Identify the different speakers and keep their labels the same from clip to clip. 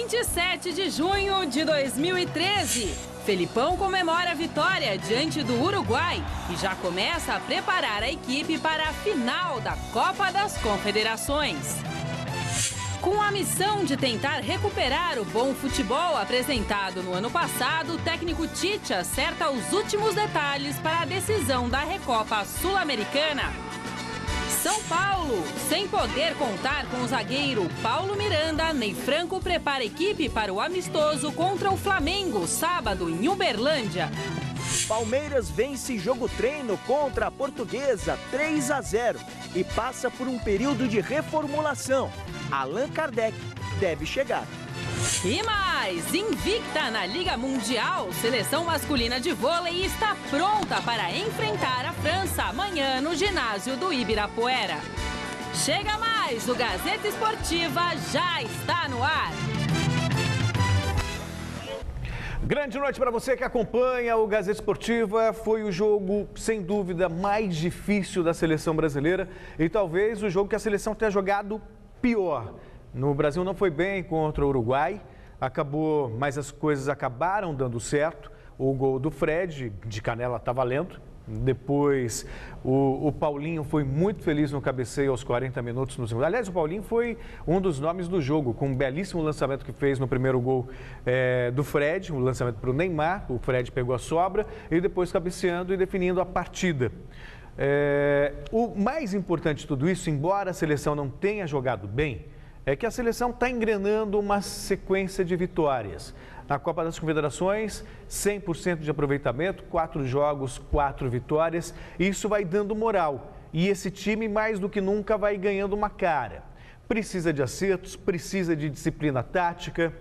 Speaker 1: 27 de junho de 2013. Felipão comemora a vitória diante do Uruguai e já começa a preparar a equipe para a final da Copa das Confederações. Com a missão de tentar recuperar o bom futebol apresentado no ano passado, o técnico Tite acerta os últimos detalhes para a decisão da Recopa Sul-Americana. São Paulo, sem poder contar com o zagueiro Paulo Miranda, Ney Franco prepara a equipe para o amistoso contra o Flamengo, sábado, em Uberlândia.
Speaker 2: Palmeiras vence jogo-treino contra a Portuguesa 3-0 e passa por um período de reformulação. Allan Kardec deve chegar.
Speaker 1: E mais, invicta na Liga Mundial, seleção masculina de vôlei está pronta para enfrentar a França amanhã no ginásio do Ibirapuera. Chega mais, o Gazeta Esportiva já está no ar.
Speaker 3: Grande noite para você que acompanha o Gazeta Esportiva. Foi o jogo, sem dúvida, mais difícil da seleção brasileira e talvez o jogo que a seleção tenha jogado pior. No Brasil não foi bem contra o Uruguai, mas as coisas acabaram dando certo. O gol do Fred, de canela, está valendo. Depois, o Paulinho foi muito feliz no cabeceio aos 40 minutos no segundo. Aliás, o Paulinho foi um dos nomes do jogo, com um belíssimo lançamento que fez no primeiro gol do Fred, um lançamento para o Neymar. O Fred pegou a sobra e depois cabeceando e definindo a partida. O mais importante de tudo isso, embora a seleção não tenha jogado bem, é que a seleção está engrenando uma sequência de vitórias. Na Copa das Confederações, 100% de aproveitamento, 4 jogos, 4 vitórias. Isso vai dando moral. E esse time, mais do que nunca, vai ganhando uma cara. Precisa de acertos, precisa de disciplina tática.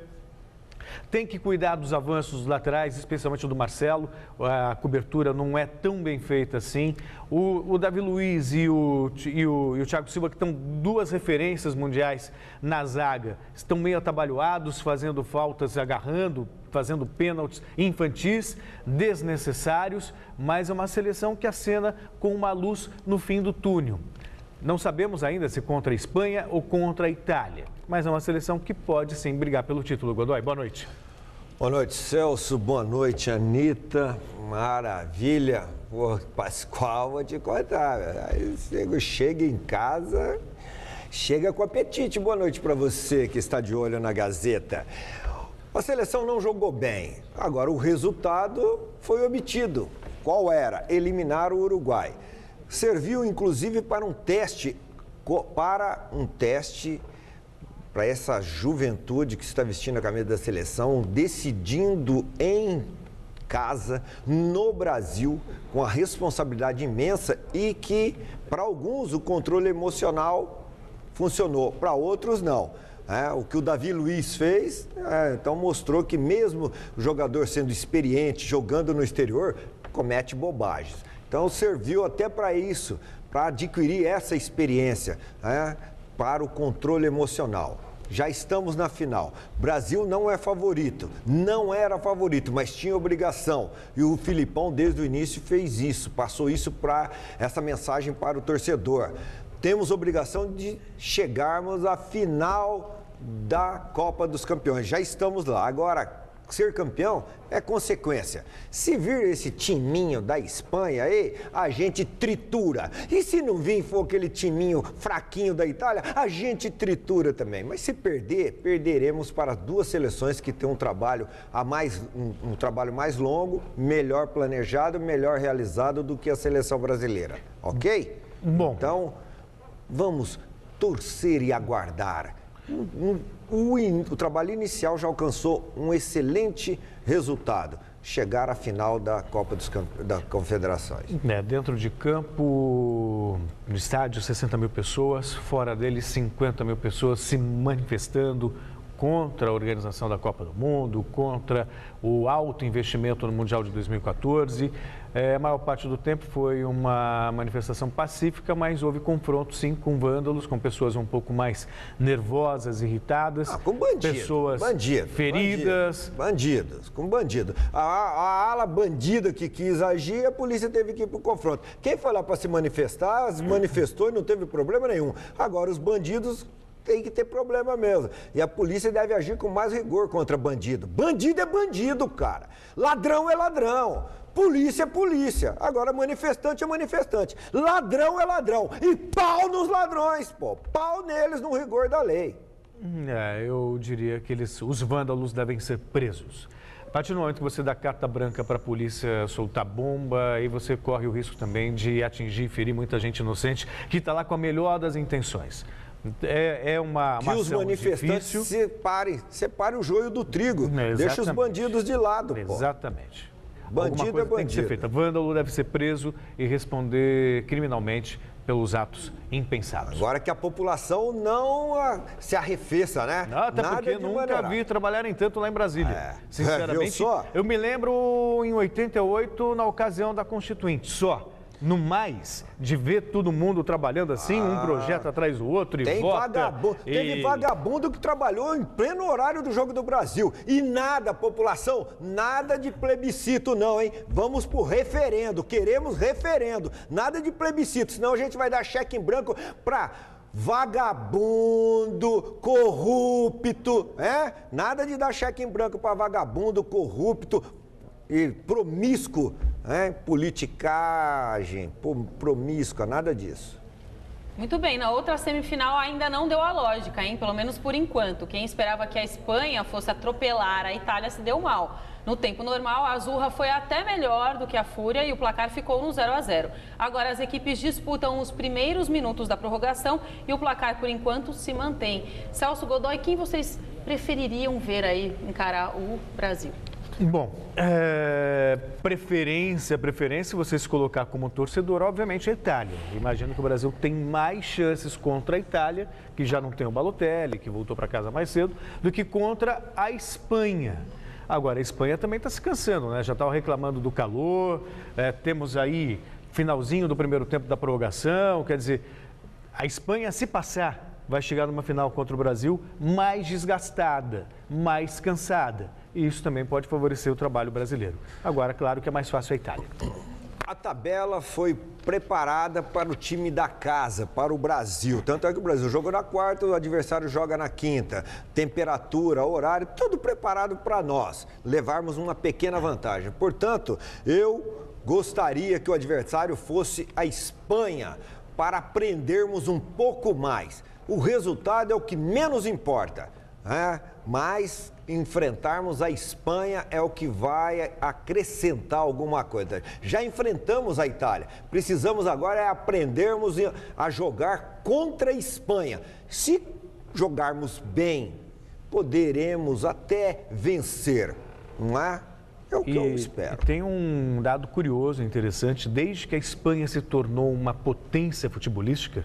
Speaker 3: Tem que cuidar dos avanços dos laterais, especialmente do Marcelo. A cobertura não é tão bem feita assim. O Davi Luiz e o Thiago Silva, que estão duas referências mundiais na zaga, estão meio atabalhoados, fazendo faltas, agarrando, fazendo pênaltis infantis, desnecessários, mas é uma seleção que acena com uma luz no fim do túnel. Não sabemos ainda se contra a Espanha ou contra a Itália, mas é uma seleção que pode sim brigar pelo título. Godoy, boa noite.
Speaker 4: Boa noite, Celso. Boa noite, Anitta. Maravilha. Pô, Pascoal, vou te contar. Aí chega em casa, chega com apetite. Boa noite para você que está de olho na Gazeta. A seleção não jogou bem. Agora, o resultado foi obtido. Qual era? Eliminar o Uruguai. Serviu, inclusive, para um teste para essa juventude que está vestindo a camisa da seleção, decidindo em casa, no Brasil, com a responsabilidade imensa e que, para alguns, o controle emocional funcionou, para outros, não. O que o Davi Luiz fez, então mostrou que mesmo o jogador sendo experiente, jogando no exterior, comete bobagens. Então, serviu até para isso, para adquirir essa experiência, para o controle emocional. Já estamos na final. Brasil não é favorito, não era favorito, mas tinha obrigação. E o Filipão, desde o início, fez isso, passou isso para essa mensagem para o torcedor. Temos obrigação de chegarmos à final da Copa dos Campeões. Já estamos lá. Agora, ser campeão é consequência. Se vir esse timinho da Espanha aí, a gente tritura. E se não vir for aquele timinho fraquinho da Itália, a gente tritura também. Mas se perder, perderemos para duas seleções que têm um trabalho um trabalho mais longo, melhor planejado, melhor realizado do que a seleção brasileira. Ok?
Speaker 3: Bom.
Speaker 4: Então, vamos torcer e aguardar. O trabalho inicial já alcançou um excelente resultado, chegar à final da Copa das Confederações.
Speaker 3: Dentro de campo, no estádio, 60 mil pessoas, fora dele, 50 mil pessoas se manifestando contra a organização da Copa do Mundo, contra o alto investimento no Mundial de 2014. A maior parte do tempo foi uma manifestação pacífica, mas houve confronto, sim, com vândalos, com pessoas um pouco mais nervosas, irritadas.
Speaker 4: Com bandido,
Speaker 3: pessoas feridas.
Speaker 4: Com bandido. A ala bandida que quis agir, a polícia teve que ir para o confronto. Quem foi lá para se manifestar, se manifestou e não teve problema nenhum. Agora, os bandidos tem que ter problema mesmo. E a polícia deve agir com mais rigor contra bandido. Bandido é bandido, cara. Ladrão é ladrão. Polícia é polícia. Agora, manifestante é manifestante. Ladrão é ladrão. E pau nos ladrões, pô. Pau neles no rigor da lei.
Speaker 3: Eu diria que os vândalos devem ser presos. A partir do momento que você dá carta branca para a polícia soltar bomba, aí você corre o risco também de atingir e ferir muita gente inocente que está lá com a melhor das intenções. É uma
Speaker 4: que os manifestantes separem o joio do trigo. Deixa os bandidos de lado, pô.
Speaker 3: Exatamente.
Speaker 4: Bandido é bandido.
Speaker 3: Tem que ser feita. Vândalo deve ser preso e responder criminalmente pelos atos impensados.
Speaker 4: Agora que a população não se arrefeça, né?
Speaker 3: Não, até
Speaker 4: Nada
Speaker 3: porque nunca vi trabalharem tanto lá em Brasília. Sinceramente, eu me lembro em 88, na ocasião da Constituinte, só. No mais, de ver todo mundo trabalhando assim, um projeto atrás do outro e vota.
Speaker 4: Teve vagabundo que trabalhou em pleno horário do Jogo do Brasil. E nada, população, nada de plebiscito não, hein? Vamos pro referendo, queremos referendo. Nada de plebiscito, senão a gente vai dar cheque em branco pra vagabundo, corrupto, Nada de dar cheque em branco pra vagabundo, corrupto e promíscuo. Politicagem, promíscua, nada disso.
Speaker 1: Muito bem, na outra semifinal ainda não deu a lógica, hein? Pelo menos por enquanto. Quem esperava que a Espanha fosse atropelar a Itália se deu mal. No tempo normal, a Azurra foi até melhor do que a Fúria e o placar ficou no 0-0. Agora as equipes disputam os primeiros minutos da prorrogação e o placar, por enquanto, se mantém. Celso Godoy, quem vocês prefeririam ver aí encarar o Brasil?
Speaker 3: Bom, preferência, você se colocar como torcedor, obviamente, é a Itália. Imagino que o Brasil tem mais chances contra a Itália, que já não tem o Balotelli, que voltou para casa mais cedo, do que contra a Espanha. Agora, a Espanha também está se cansando, né? Já estava reclamando do calor, temos aí finalzinho do primeiro tempo da prorrogação, quer dizer, a Espanha, se passar, vai chegar numa final contra o Brasil mais desgastada, mais cansada. E isso também pode favorecer o trabalho brasileiro. Agora, claro que é mais fácil a Itália.
Speaker 4: A tabela foi preparada para o time da casa, para o Brasil. Tanto é que o Brasil jogou na quarta, o adversário joga na quinta. Temperatura, horário, tudo preparado para nós levarmos uma pequena vantagem. Portanto, eu gostaria que o adversário fosse a Espanha para aprendermos um pouco mais. O resultado é o que menos importa, mas enfrentarmos a Espanha é o que vai acrescentar alguma coisa. Já enfrentamos a Itália, precisamos agora aprendermos a jogar contra a Espanha. Se jogarmos bem, poderemos até vencer, não é? É o que eu espero.
Speaker 3: E tem um dado curioso, interessante, desde que a Espanha se tornou uma potência futebolística,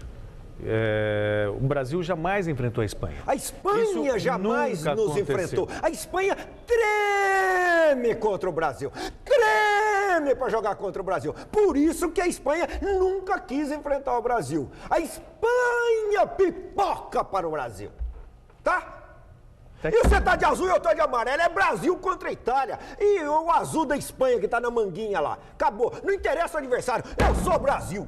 Speaker 3: o Brasil jamais enfrentou a Espanha.
Speaker 4: A Espanha jamais nos enfrentou. A Espanha treme contra o Brasil. Treme para jogar contra o Brasil. Por isso que a Espanha nunca quis enfrentar o Brasil. A Espanha pipoca para o Brasil. Tá? E você tá de azul e eu tô de amarelo. É Brasil contra a Itália. E o azul da Espanha que tá na manguinha lá. Acabou. Não interessa o adversário. Eu sou Brasil.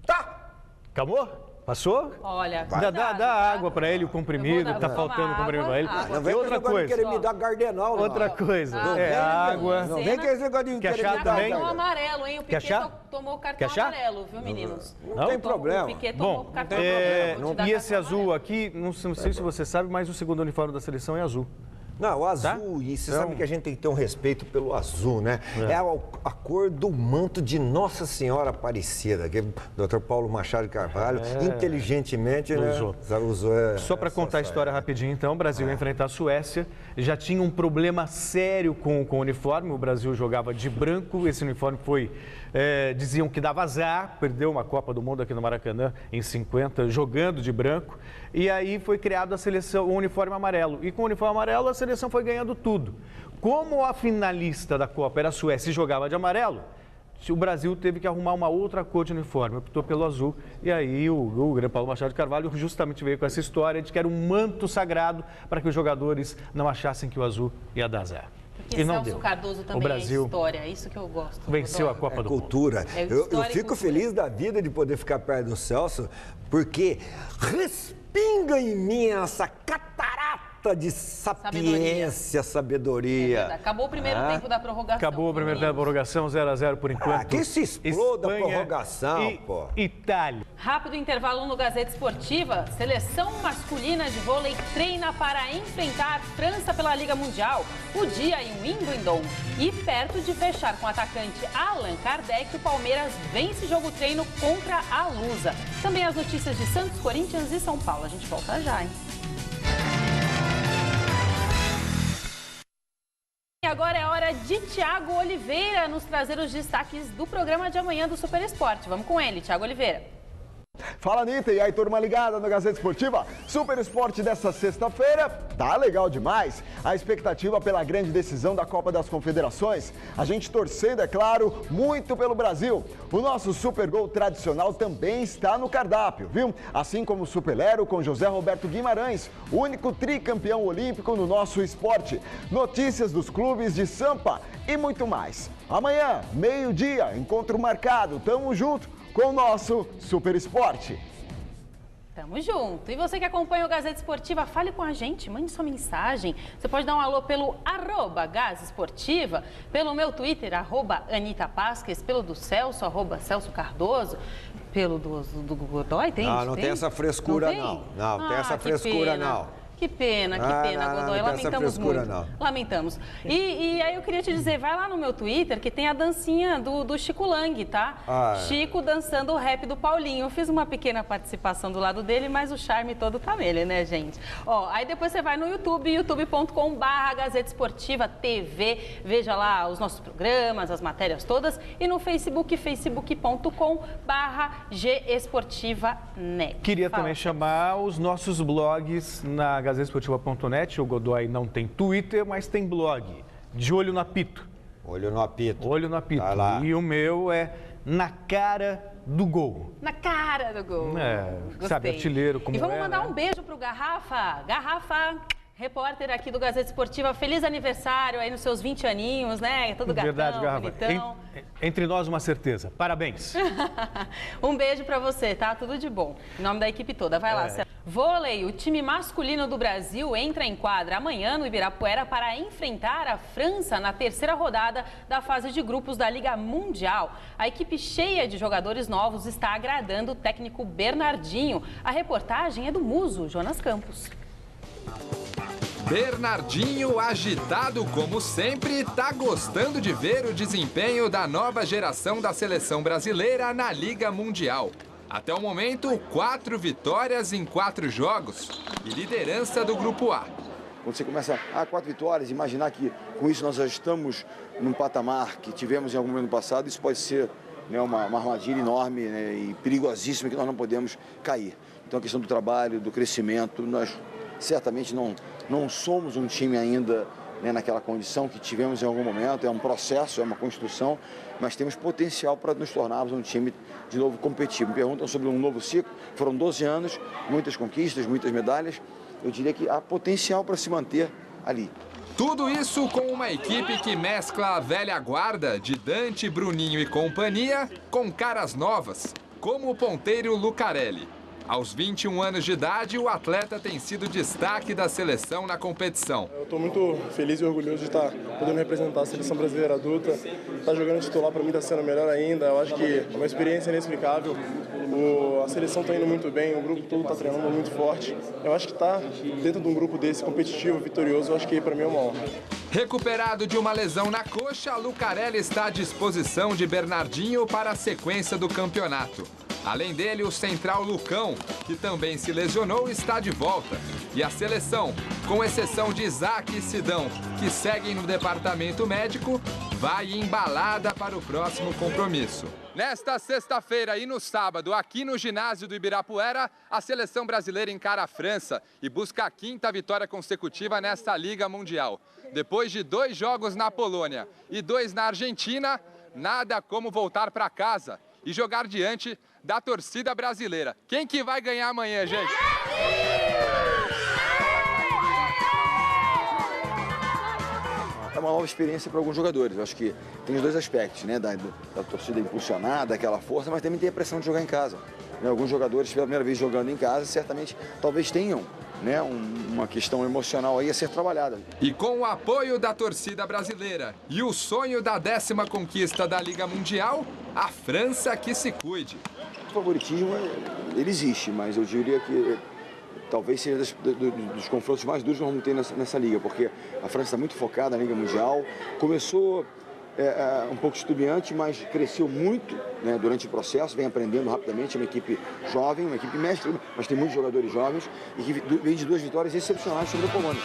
Speaker 4: Tá?
Speaker 3: Acabou? Passou?
Speaker 1: Olha,
Speaker 3: dá água para ele, o comprimido, tá faltando o comprimido para ele.
Speaker 4: Não, e outra coisa. Querer me dar Gardenal,
Speaker 3: outra coisa. Água.
Speaker 4: Não vem que esse negócio de
Speaker 3: quer chá também?
Speaker 1: Cartão amarelo, hein? O Piquet tomou cartão amarelo, viu, meninos?
Speaker 4: Não tem problema.
Speaker 1: O Piquet tomou cartão amarelo.
Speaker 3: E esse azul aqui, não sei se você sabe, mas o segundo uniforme da seleção é azul.
Speaker 4: Não, o azul, e você sabe que a gente tem que ter um respeito pelo azul, né? É a cor do manto de Nossa Senhora Aparecida, que o Dr. Paulo Machado de Carvalho, inteligentemente, usou.
Speaker 3: Só para contar a história rapidinho, então, o Brasil ia enfrentar a Suécia, já tinha um problema sério com o uniforme, o Brasil jogava de branco, esse uniforme foi, diziam que dava azar, perdeu uma Copa do Mundo aqui no Maracanã em 50, jogando de branco, e aí foi criado a seleção, o uniforme amarelo, e com o uniforme amarelo a seleção foi ganhando tudo. Como a finalista da Copa era a Suécia e jogava de amarelo, o Brasil teve que arrumar uma outra cor de uniforme, optou pelo azul. E aí o grande Paulo Machado de Carvalho justamente veio com essa história de que era um manto sagrado para que os jogadores não achassem que o azul ia dar azar.
Speaker 1: Porque Celso Cardoso também o Brasil é história, é isso que eu gosto.
Speaker 3: Venceu a Copa do
Speaker 4: cultura.
Speaker 3: Mundo.
Speaker 4: Eu fico feliz da vida de poder ficar perto do Celso, porque pinga em mim essa catarata de sapiência, sabedoria.
Speaker 1: Acabou o primeiro tempo da prorrogação.
Speaker 3: Acabou o primeiro tempo da prorrogação, 0-0 por enquanto.
Speaker 4: Que se exploda a
Speaker 3: Espanha
Speaker 4: prorrogação,
Speaker 3: e
Speaker 4: pô.
Speaker 3: Itália.
Speaker 1: Rápido intervalo no Gazeta Esportiva. Seleção masculina de vôlei treina para enfrentar a França pela Liga Mundial. O dia em Wimbledon. E perto de fechar com o atacante Allan Kardec, o Palmeiras vence jogo treino contra a Lusa. Também as notícias de Santos, Corinthians e São Paulo. A gente volta já, hein? E agora é hora de Thiago Oliveira nos trazer os destaques do programa de amanhã do Super Esporte. Vamos com ele, Thiago Oliveira.
Speaker 5: Fala, Anitta, e aí, turma ligada no Gazeta Esportiva? Super Esporte dessa sexta-feira tá legal demais. A expectativa pela grande decisão da Copa das Confederações. A gente torcendo, é claro, muito pelo Brasil. O nosso Super Gol tradicional também está no cardápio, viu? Assim como o Super Lero com José Roberto Guimarães, o único tricampeão olímpico no nosso esporte. Notícias dos clubes de Sampa e muito mais. Amanhã, meio-dia, encontro marcado. Tamo junto com o nosso Super Esporte.
Speaker 1: Tamo junto. E você que acompanha o Gazeta Esportiva, fale com a gente, mande sua mensagem. Você pode dar um alô pelo @Gazesportiva, pelo meu Twitter, @AnitaPasques, pelo do Celso, @Celso Cardoso, pelo do Godoy, tem?
Speaker 4: Não tem essa frescura, não. Não tem essa frescura, não.
Speaker 1: Que pena, Godoy. Lamentamos muito. Lamentamos. E aí eu queria te dizer, vai lá no meu Twitter que tem a dancinha do Chico Lang, tá? Chico dançando o rap do Paulinho. Eu fiz uma pequena participação do lado dele, mas o charme todo tá nele, né, gente? Ó, aí depois você vai no YouTube, youtube.com/Gazeta Esportiva TV. Veja lá os nossos programas, as matérias todas. E no Facebook, facebook.com/GEsportivaNet.
Speaker 3: Queria também chamar os nossos blogs na gazetesportiva.net. O Godoy não tem Twitter, mas tem blog. De Olho no Apito.
Speaker 4: Olho no Apito.
Speaker 3: Olho no Apito.
Speaker 4: Vai lá.
Speaker 3: E o meu é Na Cara do Gol.
Speaker 1: Na cara do gol.
Speaker 3: É, sabe, artilheiro como é.
Speaker 1: E vamos mandar um beijo pro Garrafa. Garrafa, repórter aqui do Gazeta Esportiva. Feliz aniversário aí nos seus 20 aninhos, né? Todo gatão,
Speaker 3: verdade, Garrafa.
Speaker 1: bonitão.
Speaker 3: Entre nós, uma certeza. Parabéns.
Speaker 1: Um beijo pra você, tá? Tudo de bom. Em nome da equipe toda. Vai lá, Celso. Vôlei, o time masculino do Brasil entra em quadra amanhã no Ibirapuera para enfrentar a França na terceira rodada da fase de grupos da Liga Mundial. A equipe cheia de jogadores novos está agradando o técnico Bernardinho. A reportagem é do Muso, Jonas Campos.
Speaker 6: Bernardinho, agitado como sempre, tá gostando de ver o desempenho da nova geração da seleção brasileira na Liga Mundial. Até o momento, 4 vitórias em 4 jogos e liderança do Grupo A.
Speaker 7: Quando você começa a 4 vitórias, imaginar que com isso nós já estamos num patamar que tivemos em algum momento passado, isso pode ser, né, uma armadilha enorme, né, e perigosíssima que nós não podemos cair. Então a questão do trabalho, do crescimento, nós certamente não somos um time ainda, né, naquela condição que tivemos em algum momento, é um processo, é uma construção, mas temos potencial para nos tornarmos um time de novo competitivo. Me perguntam sobre um novo ciclo, foram 12 anos, muitas conquistas, muitas medalhas, eu diria que há potencial para se manter ali.
Speaker 6: Tudo isso com uma equipe que mescla a velha guarda de Dante, Bruninho e companhia com caras novas, como o ponteiro Lucarelli. Aos 21 anos de idade, o atleta tem sido destaque da seleção na competição.
Speaker 8: Eu estou muito feliz e orgulhoso de estar podendo representar a seleção brasileira adulta. Estar jogando titular para mim está sendo melhor ainda. Eu acho que é uma experiência inexplicável. A seleção está indo muito bem, o grupo todo está treinando muito forte. Eu acho que estar dentro de um grupo desse competitivo, vitorioso, eu acho que para mim é uma honra.
Speaker 6: Recuperado de uma lesão na coxa, Lucarelli está à disposição de Bernardinho para a sequência do campeonato. Além dele, o central Lucão, que também se lesionou, está de volta. E a seleção, com exceção de Isaac e Sidão, que seguem no departamento médico, vai embalada para o próximo compromisso. Nesta sexta-feira e no sábado, aqui no ginásio do Ibirapuera, a seleção brasileira encara a França e busca a 5ª vitória consecutiva nesta Liga Mundial. Depois de 2 jogos na Polônia e 2 na Argentina, nada como voltar para casa e jogar diante da torcida brasileira. Quem que vai ganhar amanhã, gente?
Speaker 7: É uma nova experiência para alguns jogadores. Eu acho que tem os 2 aspectos, né? Da torcida impulsionar, daquela força, mas também tem a pressão de jogar em casa. né, alguns jogadores pela primeira vez jogando em casa, certamente talvez tenham, né, uma questão emocional aí a ser trabalhada.
Speaker 6: E com o apoio da torcida brasileira e o sonho da 10ª conquista da Liga Mundial, a França que se cuide.
Speaker 7: O favoritismo, ele existe, mas eu diria que talvez seja dos confrontos mais duros que nós vamos ter nessa liga, porque a França está muito focada na Liga Mundial, começou um pouco estudiante, mas cresceu muito, né, durante o processo, vem aprendendo rapidamente, é uma equipe jovem, uma equipe mestre, mas tem muitos jogadores jovens e que vem de 2 vitórias excepcionais sobre a Polônia.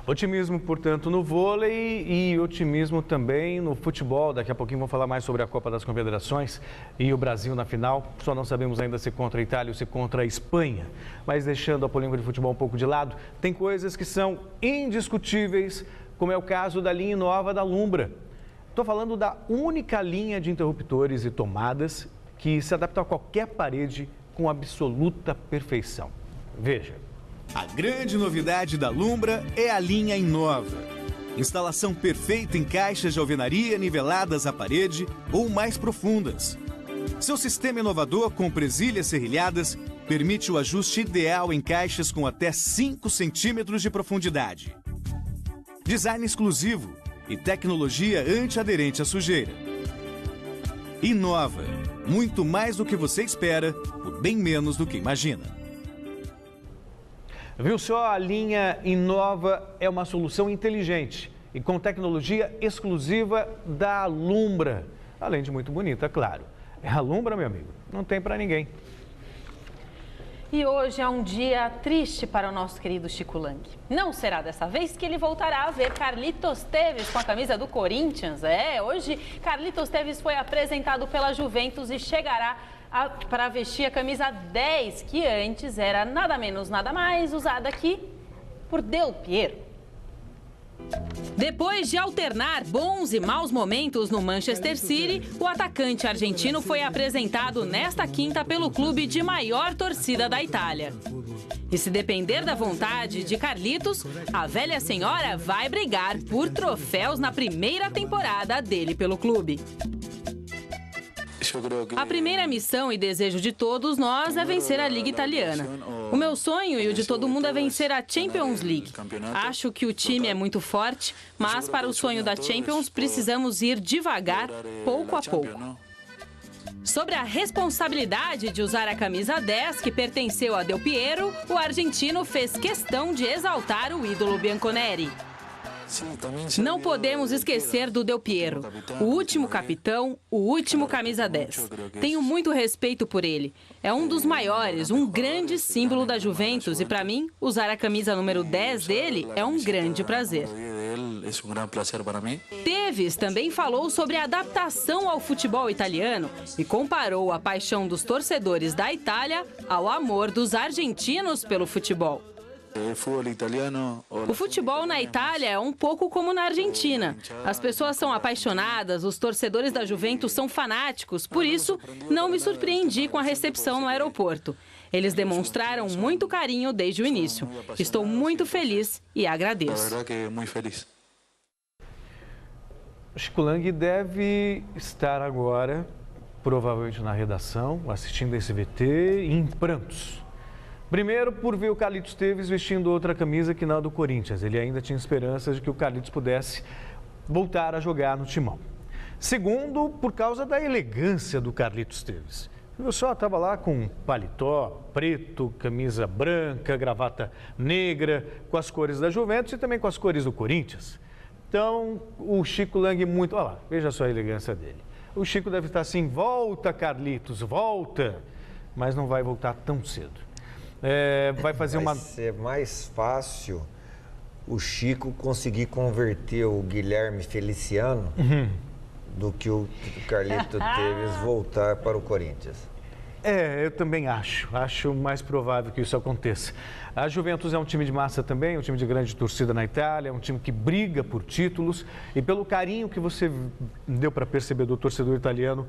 Speaker 3: Otimismo, portanto, no vôlei e otimismo também no futebol. Daqui a pouquinho vamos falar mais sobre a Copa das Confederações e o Brasil na final. Só não sabemos ainda se contra a Itália ou se contra a Espanha. Mas deixando a polêmica de futebol um pouco de lado, tem coisas que são indiscutíveis, como é o caso da linha nova da Lumbra. Estou falando da única linha de interruptores e tomadas que se adapta a qualquer parede com absoluta perfeição. Veja.
Speaker 9: A grande novidade da Lumbra é a linha Inova. Instalação perfeita em caixas de alvenaria niveladas à parede ou mais profundas. Seu sistema inovador com presilhas serrilhadas permite o ajuste ideal em caixas com até 5 centímetros de profundidade. Design exclusivo e tecnologia antiaderente à sujeira. Inova. Muito mais do que você espera, por bem menos do que imagina.
Speaker 3: Viu só? A linha Inova é uma solução inteligente e com tecnologia exclusiva da Lumbra. Além de muito bonita, claro. É a Lumbra, meu amigo. Não tem para ninguém.
Speaker 1: E hoje é um dia triste para o nosso querido Chico Lang. Não será dessa vez que ele voltará a ver Carlitos Tevez com a camisa do Corinthians. Hoje Carlitos Tevez foi apresentado pela Juventus e chegará para vestir a camisa 10, que antes era nada menos, nada mais usada aqui por Del Piero. Depois de alternar bons e maus momentos no Manchester City, o atacante argentino foi apresentado nesta quinta pelo clube de maior torcida da Itália. E se depender da vontade de Carlitos, a velha senhora vai brigar por troféus na primeira temporada dele pelo clube. A primeira missão e desejo de todos nós é vencer a Liga Italiana. O meu sonho e o de todo mundo é vencer a Champions League. Acho que o time é muito forte, mas para o sonho da Champions precisamos ir devagar, pouco a pouco. Sobre a responsabilidade de usar a camisa 10, que pertenceu a Del Piero, o argentino fez questão de exaltar o ídolo bianconeri. Não podemos esquecer do Del Piero, o último capitão, o último camisa 10. Tenho muito respeito por ele. É um dos maiores, um grande símbolo da Juventus e, para mim, usar a camisa número 10 dele é um grande prazer. Tevez também falou sobre a adaptação ao futebol italiano e comparou a paixão dos torcedores da Itália ao amor dos argentinos pelo futebol. O futebol na Itália é um pouco como na Argentina. As pessoas são apaixonadas, os torcedores da Juventus são fanáticos, por isso não me surpreendi com a recepção no aeroporto. Eles demonstraram muito carinho desde o início. Estou muito feliz e agradeço.
Speaker 3: O Chico Lang deve estar agora, provavelmente na redação, assistindo esse VT em prantos. Primeiro, por ver o Carlitos Tevez vestindo outra camisa que não a do Corinthians. Ele ainda tinha esperanças de que o Carlitos pudesse voltar a jogar no timão. Segundo, por causa da elegância do Carlitos Tevez. Eu só estava lá com paletó preto, camisa branca, gravata negra, com as cores da Juventus e também com as cores do Corinthians. Então, o Chico Lang muito... Olha lá, veja só a elegância dele. O Chico deve estar assim, volta Carlitos, volta. Mas não vai voltar tão cedo. Vai
Speaker 4: ser mais fácil o Chico conseguir converter o Guilherme Feliciano do que o Carlitos Tevez voltar para o Corinthians.
Speaker 3: Eu também acho mais provável que isso aconteça. A Juventus é um time de massa também, um time de grande torcida na Itália, um time que briga por títulos e pelo carinho que você deu para perceber do torcedor italiano,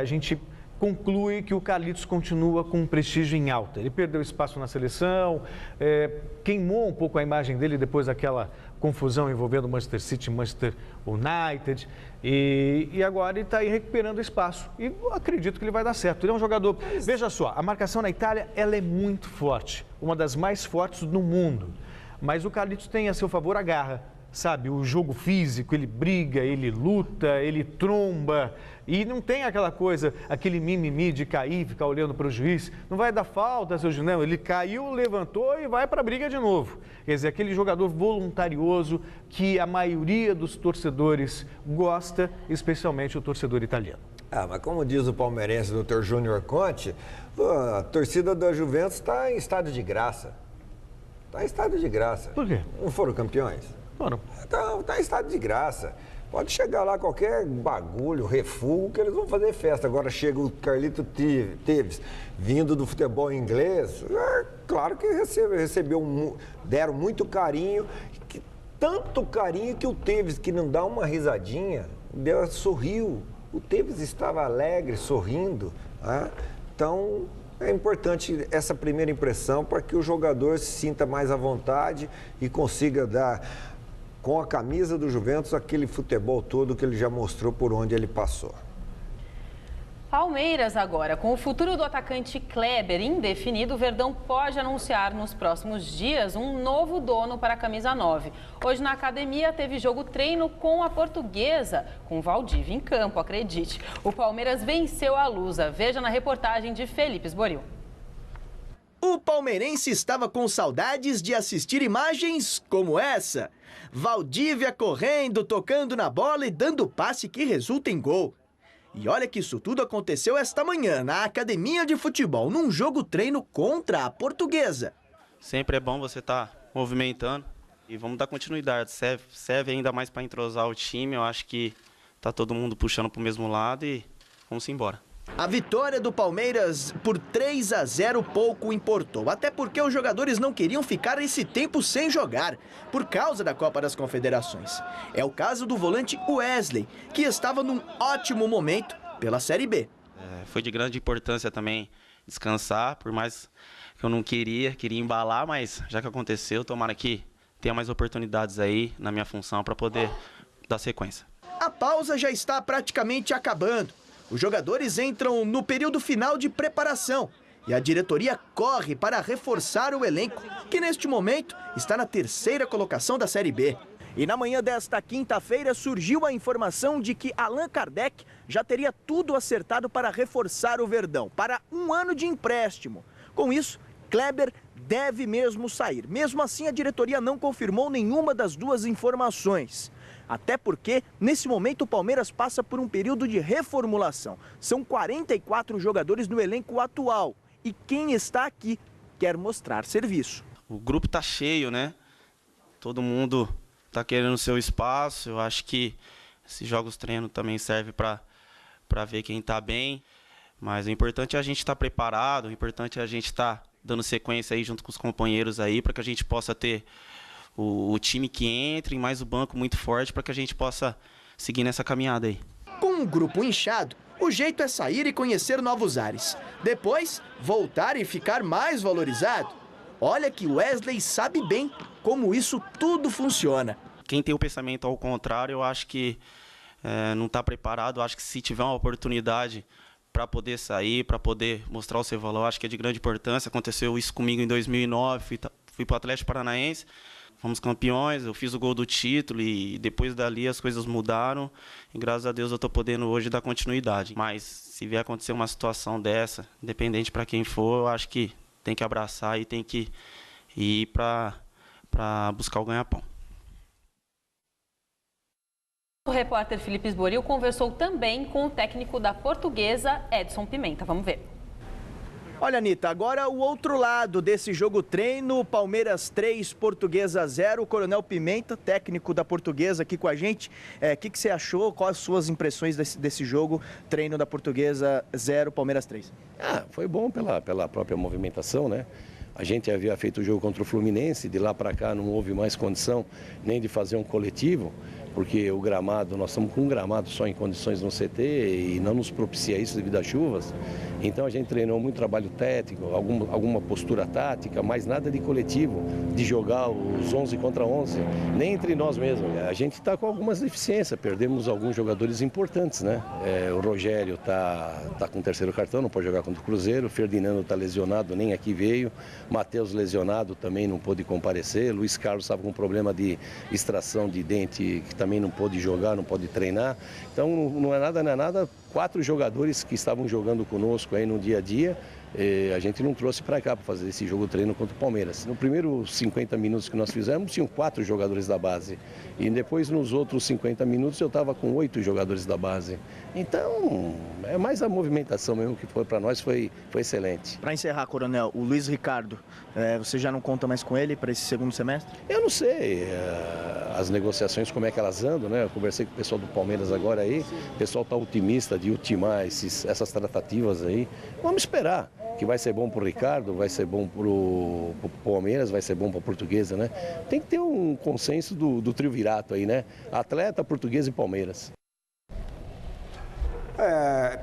Speaker 3: a gente conclui que o Carlitos continua com um prestígio em alta. Ele perdeu espaço na seleção, queimou um pouco a imagem dele depois daquela confusão envolvendo o Manchester City e Manchester United. E agora ele está aí recuperando espaço. E acredito que ele vai dar certo. Ele é um jogador... Veja só, a marcação na Itália ela é muito forte. Uma das mais fortes do mundo. Mas o Carlitos tem a seu favor a garra. Sabe, o jogo físico, ele briga, ele luta, ele tromba e não tem aquela coisa, aquele mimimi de cair, ficar olhando para o juiz. Não vai dar falta, seu Junão. Ele caiu, levantou e vai para a briga de novo. Quer dizer, aquele jogador voluntarioso que a maioria dos torcedores gosta, especialmente o torcedor italiano.
Speaker 4: Mas como diz o palmeirense Dr. Júnior Conte, a torcida da Juventus está em estado de graça. Está em estado de graça.
Speaker 3: Por quê?
Speaker 4: Não foram campeões? Tá em estado de graça. Pode chegar lá qualquer bagulho, refugo, que eles vão fazer festa. Agora chega o Carlito Tevez, vindo do futebol inglês, claro que deram muito carinho, tanto carinho que o Tevez, que não dá uma risadinha, sorriu. O Tevez estava alegre, sorrindo. Então, é importante essa primeira impressão para que o jogador se sinta mais à vontade e consiga dar, com a camisa do Juventus, aquele futebol todo que ele já mostrou por onde ele passou.
Speaker 1: Palmeiras agora. Com o futuro do atacante Kleber indefinido, o Verdão pode anunciar nos próximos dias um novo dono para a camisa 9. Hoje na academia teve jogo treino com a Portuguesa, com Valdívia em campo, acredite. O Palmeiras venceu a Lusa. Veja na reportagem de Felipe Esboril.
Speaker 2: O palmeirense estava com saudades de assistir imagens como essa. Valdívia correndo, tocando na bola e dando passe que resulta em gol. E olha que isso tudo aconteceu esta manhã na academia de futebol, num jogo treino contra a Portuguesa.
Speaker 10: Sempre é bom você estar movimentando e vamos dar continuidade. Serve ainda mais para entrosar o time. Eu acho que tá todo mundo puxando para o mesmo lado e vamos embora.
Speaker 2: A vitória do Palmeiras por 3-0 pouco importou, até porque os jogadores não queriam ficar esse tempo sem jogar, por causa da Copa das Confederações. É o caso do volante Wesley, que estava num ótimo momento pela Série B.
Speaker 10: Foi de grande importância também descansar, por mais que eu não queria embalar, mas já que aconteceu, tomara que tenha mais oportunidades aí na minha função para poder dar sequência.
Speaker 2: A pausa já está praticamente acabando. Os jogadores entram no período final de preparação e a diretoria corre para reforçar o elenco, que neste momento está na 3ª colocação da Série B. E na manhã desta quinta-feira surgiu a informação de que Allan Kardec já teria tudo acertado para reforçar o Verdão, para um ano de empréstimo. Com isso, Kleber deve mesmo sair. Mesmo assim, a diretoria não confirmou nenhuma das duas informações. Até porque, nesse momento, o Palmeiras passa por um período de reformulação. São 44 jogadores no elenco atual. E quem está aqui quer mostrar serviço.
Speaker 10: O grupo tá cheio, né? Todo mundo tá querendo o seu espaço. Eu acho que esses jogos treino também servem para ver quem tá bem. Mas o importante é a gente estar preparado, o importante é a gente estar dando sequência aí junto com os companheiros aí, para que a gente possa ter o time que entra e mais o banco muito forte para que a gente possa seguir nessa caminhada aí.
Speaker 2: Com um grupo inchado, o jeito é sair e conhecer novos ares. Depois, voltar e ficar mais valorizado. Olha que Wesley sabe bem como isso tudo funciona.
Speaker 10: Quem tem o pensamento ao contrário, eu acho que não está preparado. Eu acho que se tiver uma oportunidade para poder sair, para poder mostrar o seu valor, acho que é de grande importância. Aconteceu isso comigo em 2009, fui para o Atlético Paranaense. Fomos campeões, eu fiz o gol do título e depois dali as coisas mudaram e graças a Deus eu estou podendo hoje dar continuidade. Mas se vier acontecer uma situação dessa, independente para quem for, eu acho que tem que abraçar e tem que ir para buscar o ganha-pão.
Speaker 1: O repórter Felipe Esboril conversou também com o técnico da Portuguesa, Edson Pimenta. Vamos ver.
Speaker 2: Olha, Anitta, agora o outro lado desse jogo treino, Palmeiras 3, Portuguesa 0, o Coronel Pimenta, técnico da Portuguesa aqui com a gente. O que você achou? Quais as suas impressões desse jogo, treino da Portuguesa 0, Palmeiras 3?
Speaker 11: Foi bom pela própria movimentação, né? A gente havia feito o jogo contra o Fluminense, de lá para cá não houve mais condição nem de fazer um coletivo. porque o gramado, nós estamos com um gramado só em condições no CT e não nos propicia isso devido às chuvas. Então a gente treinou muito trabalho técnico, alguma postura tática, mas nada de coletivo, de jogar os 11 contra 11, nem entre nós mesmos. A gente está com algumas deficiências, perdemos alguns jogadores importantes, né? O Rogério está com o terceiro cartão, não pode jogar contra o Cruzeiro, o Ferdinando está lesionado, nem aqui veio, Matheus lesionado também não pôde comparecer, Luiz Carlos estava com problema de extração de dente, que também não pôde jogar, não pôde treinar. Então não é nada. 4 jogadores que estavam jogando conosco aí no dia a dia, a gente não trouxe para cá para fazer esse jogo treino contra o Palmeiras. No primeiro 50 minutos que nós fizemos, tinham 4 jogadores da base. E depois, nos outros 50 minutos, eu estava com 8 jogadores da base. Então, é mais a movimentação mesmo que foi para nós, foi excelente.
Speaker 12: Para encerrar, Coronel, o Luiz Ricardo, você já não conta mais com ele para esse segundo semestre?
Speaker 11: Eu não sei as negociações, como é que elas andam, né? Eu conversei com o pessoal do Palmeiras agora aí, o pessoal está otimista de ultimar essas tratativas aí. Vamos esperar, que vai ser bom para o Ricardo, vai ser bom para o Palmeiras, vai ser bom para a Portuguesa, né? Tem que ter um consenso do triunvirato aí, né? Atleta, Portuguesa e Palmeiras.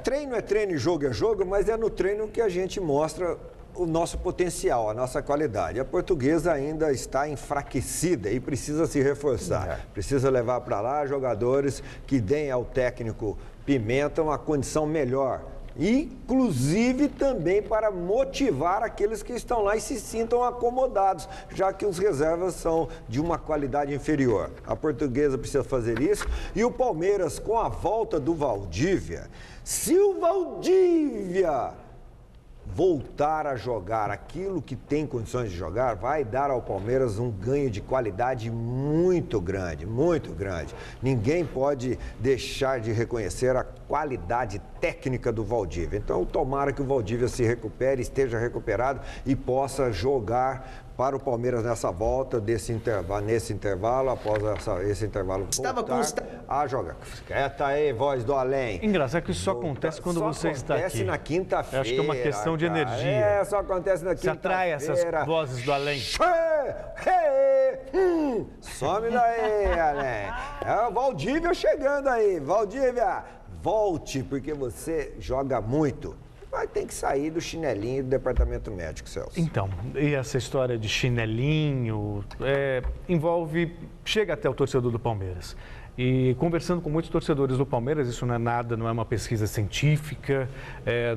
Speaker 4: Treino é treino e jogo é jogo, mas é no treino que a gente mostra o nosso potencial, a nossa qualidade. A Portuguesa ainda está enfraquecida e precisa se reforçar. Precisa levar para lá jogadores que deem ao técnico Pimenta uma condição melhor. Inclusive também para motivar aqueles que estão lá e se sintam acomodados, já que os reservas são de uma qualidade inferior. A Portuguesa precisa fazer isso e o Palmeiras, com a volta do Valdívia, se o Valdívia voltar a jogar aquilo que tem condições de jogar, vai dar ao Palmeiras um ganho de qualidade muito grande, muito grande. Ninguém pode deixar de reconhecer a qualidade técnica do Valdívia. Então, tomara que o Valdívia se recupere, esteja recuperado e possa jogar para o Palmeiras nessa volta nesse intervalo, após esse intervalo voltar a jogar. Quieta aí, voz do além.
Speaker 3: Engraçado que isso só acontece quando você está aqui.
Speaker 4: Só acontece na quinta-feira.
Speaker 3: Acho que é uma questão de energia.
Speaker 4: Só acontece na quinta-feira.
Speaker 3: Você atrai essas vozes do além.
Speaker 4: Some daí, além. É o Valdívia chegando aí. Valdívia, volte, porque você joga muito. Vai ter que sair do chinelinho do departamento médico, Celso.
Speaker 3: Então, e essa história de chinelinho chega até o torcedor do Palmeiras. E conversando com muitos torcedores do Palmeiras, isso não é nada, não é uma pesquisa científica,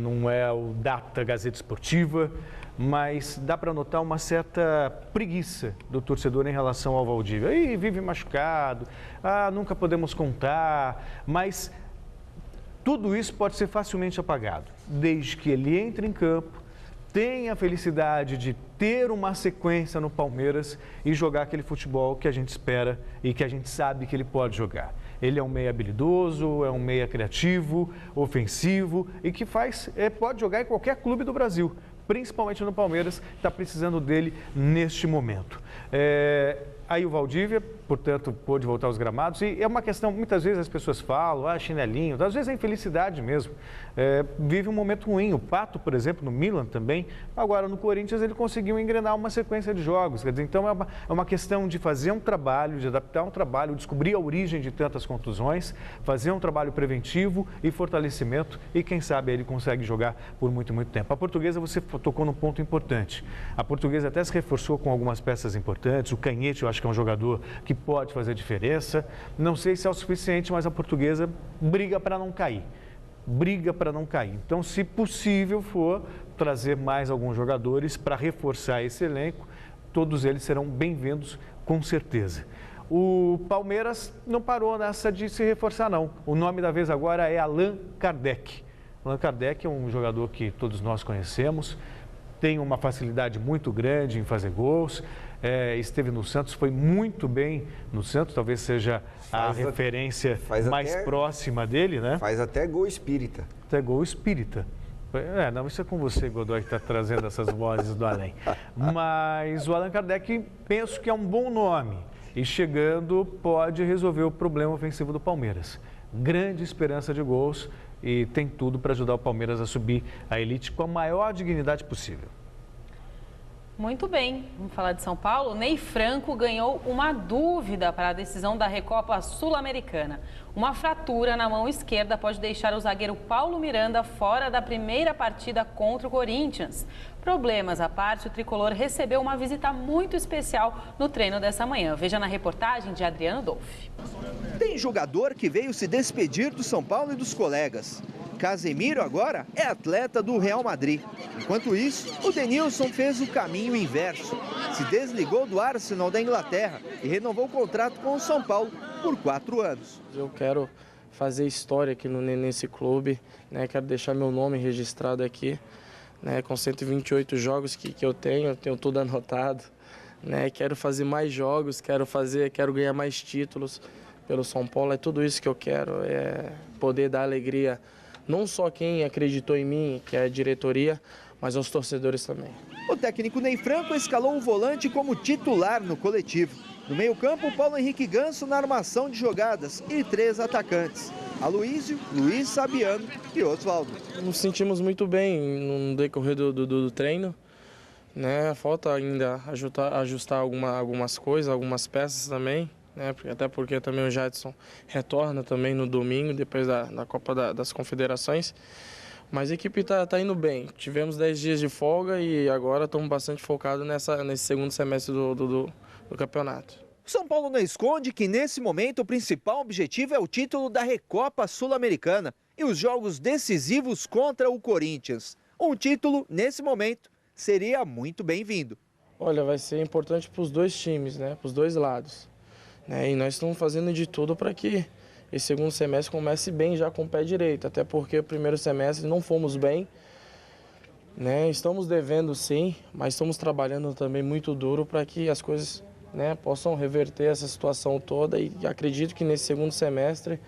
Speaker 3: não é o Data Gazeta Esportiva, mas dá para notar uma certa preguiça do torcedor em relação ao Valdívia. Ih, vive machucado, nunca podemos contar, mas tudo isso pode ser facilmente apagado, desde que ele entre em campo, tenha a felicidade de ter uma sequência no Palmeiras e jogar aquele futebol que a gente espera e que a gente sabe que ele pode jogar. Ele é um meia habilidoso, é um meia criativo, ofensivo e que pode jogar em qualquer clube do Brasil, principalmente no Palmeiras, que está precisando dele neste momento. Aí o Valdívia, portanto, pôde voltar aos gramados e é uma questão, muitas vezes as pessoas falam, chinelinho, às vezes é infelicidade mesmo, vive um momento ruim. O Pato, por exemplo, no Milan também, agora no Corinthians ele conseguiu engrenar uma sequência de jogos, quer dizer, então é uma questão de fazer um trabalho, de adaptar um trabalho, descobrir a origem de tantas contusões, fazer um trabalho preventivo e fortalecimento e quem sabe ele consegue jogar por muito, muito tempo. A Portuguesa, você tocou num ponto importante, a Portuguesa até se reforçou com algumas peças importantes, o Canhete eu acho que é um jogador que pode fazer diferença. Não sei se é o suficiente, mas a Portuguesa briga para não cair. Briga para não cair. Então, se possível for trazer mais alguns jogadores para reforçar esse elenco, todos eles serão bem-vindos, com certeza. O Palmeiras não parou nessa de se reforçar, não. O nome da vez agora é Allan Kardec. Allan Kardec é um jogador que todos nós conhecemos, tem uma facilidade muito grande em fazer gols, esteve no Santos, foi muito bem no Santos, talvez seja a referência mais próxima dele, né?
Speaker 4: Faz até gol espírita.
Speaker 3: Até gol espírita. Não, isso é com você, Godoy, que está trazendo essas vozes do além. Mas o Allan Kardec, penso que é um bom nome e chegando pode resolver o problema ofensivo do Palmeiras. Grande esperança de gols e tem tudo para ajudar o Palmeiras a subir a elite com a maior dignidade possível.
Speaker 1: Muito bem, vamos falar de São Paulo. Ney Franco ganhou uma dúvida para a decisão da Recopa Sul-Americana. Uma fratura na mão esquerda pode deixar o zagueiro Paulo Miranda fora da primeira partida contra o Corinthians. Problemas à parte, o tricolor recebeu uma visita muito especial no treino dessa manhã. Veja na reportagem de Adriano Dolfi.
Speaker 13: Tem jogador que veio se despedir do São Paulo e dos colegas. Casemiro agora é atleta do Real Madrid. Enquanto isso, o Denilson fez o caminho inverso. Se desligou do Arsenal da Inglaterra e renovou o contrato com o São Paulo por 4 anos.
Speaker 14: Eu quero fazer história aqui nesse clube, né? Quero deixar meu nome registrado aqui, né? Com 128 jogos que eu tenho tudo anotado, né? Quero fazer mais jogos, quero ganhar mais títulos pelo São Paulo. É tudo isso que eu quero, é poder dar alegria não só quem acreditou em mim, que é a diretoria, mas aos torcedores também.
Speaker 13: O técnico Ney Franco escalou o volante como titular no coletivo. No meio-campo, Paulo Henrique Ganso na armação de jogadas e 3 atacantes: Aloísio, Luiz Fabiano e Oswaldo.
Speaker 14: Nos sentimos muito bem no decorrer do treino, né? Falta ainda ajustar algumas coisas, algumas peças também. Até porque também o Jadson retorna também no domingo, depois da Copa das Confederações. Mas a equipe está indo bem. Tivemos 10 dias de folga e agora estamos bastante focados nesse segundo semestre do campeonato.
Speaker 13: O São Paulo não esconde que nesse momento o principal objetivo é o título da Recopa Sul-Americana e os jogos decisivos contra o Corinthians. Um título, nesse momento, seria muito bem-vindo.
Speaker 14: Olha, vai ser importante para os dois times, né? Para os dois lados. E nós estamos fazendo de tudo para que esse segundo semestre comece bem já com o pé direito, até porque o primeiro semestre não fomos bem, né? Estamos devendo sim, mas estamos trabalhando também muito duro para que as coisas, né, possam reverter essa situação toda e acredito que nesse segundo semestre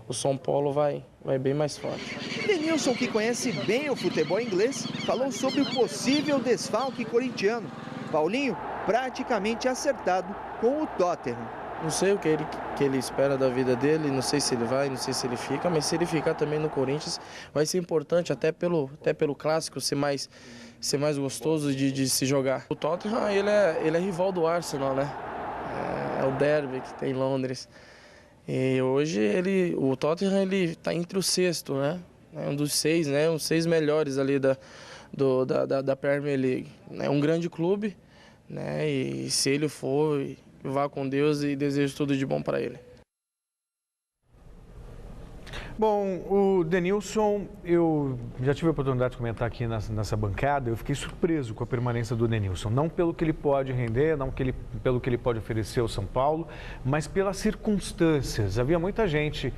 Speaker 14: o São Paulo vai bem mais forte.
Speaker 13: Denilson, que conhece bem o futebol inglês, falou sobre o possível desfalque corintiano. Paulinho praticamente acertado com o Tottenham.
Speaker 14: Não sei o que ele espera da vida dele, não sei se ele vai, não sei se ele fica, mas se ele ficar também no Corinthians vai ser importante, até pelo clássico ser mais gostoso de se jogar. O Tottenham, ele é rival do Arsenal, né? É o derby que tem em Londres. E hoje o Tottenham está entre o sexto, né? É um dos 6, né? Os 6 melhores ali da Premier League. É um grande clube, né? E se ele for, vá com Deus e desejo tudo de bom para ele.
Speaker 3: Bom, o Denilson, eu já tive a oportunidade de comentar aqui nessa bancada, eu fiquei surpreso com a permanência do Denilson, não pelo que ele pode render, não pelo que ele pode oferecer ao São Paulo, mas pelas circunstâncias. Havia muita gente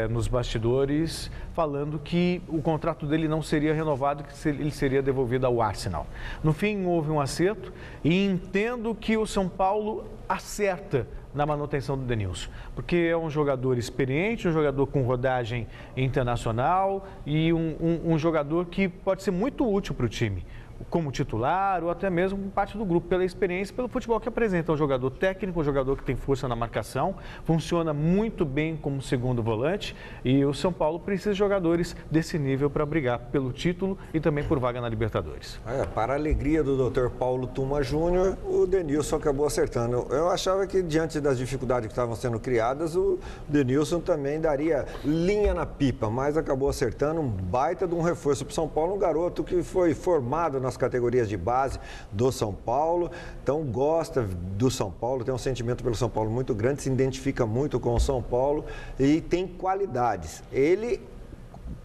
Speaker 3: nos bastidores falando que o contrato dele não seria renovado, que ele seria devolvido ao Arsenal. No fim, houve um acerto e entendo que o São Paulo acerta na manutenção do Denilson, porque é um jogador experiente, um jogador com rodagem internacional e um jogador que pode ser muito útil para o time, como titular ou até mesmo parte do grupo, pela experiência, pelo futebol que apresenta. É um jogador técnico, um jogador que tem força na marcação, funciona muito bem como segundo volante e o São Paulo precisa de jogadores desse nível para brigar pelo título e também por vaga na Libertadores.
Speaker 4: Para a alegria do Dr. Paulo Tuma Júnior, o Denilson acabou acertando. Eu achava que diante das dificuldades que estavam sendo criadas, o Denilson também daria linha na pipa, mas acabou acertando, um baita de um reforço para o São Paulo, um garoto que foi formado nas categorias de base do São Paulo, então gosta do São Paulo, tem um sentimento pelo São Paulo muito grande, se identifica muito com o São Paulo e tem qualidades. Ele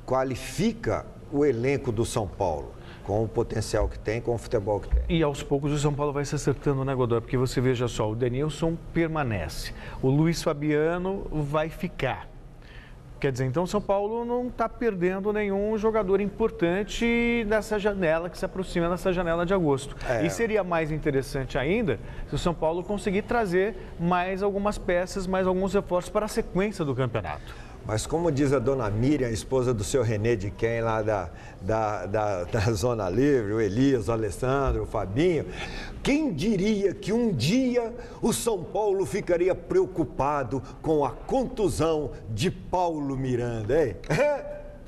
Speaker 4: qualifica o elenco do São Paulo, com o potencial que tem, com o futebol que tem.
Speaker 3: E aos poucos o São Paulo vai se acertando, né, Godoy? Porque você veja só, o Denilson permanece, o Luiz Fabiano vai ficar. Quer dizer, então o São Paulo não está perdendo nenhum jogador importante nessa janela que se aproxima nessa janela de agosto. E seria mais interessante ainda se o São Paulo conseguir trazer mais algumas peças, mais alguns reforços para a sequência do campeonato.
Speaker 4: Mas como diz a dona Miriam, esposa do seu René de Quem, lá da Zona Livre, o Elias, o Alessandro, o Fabinho, quem diria que um dia o São Paulo ficaria preocupado com a contusão de Paulo Miranda, hein?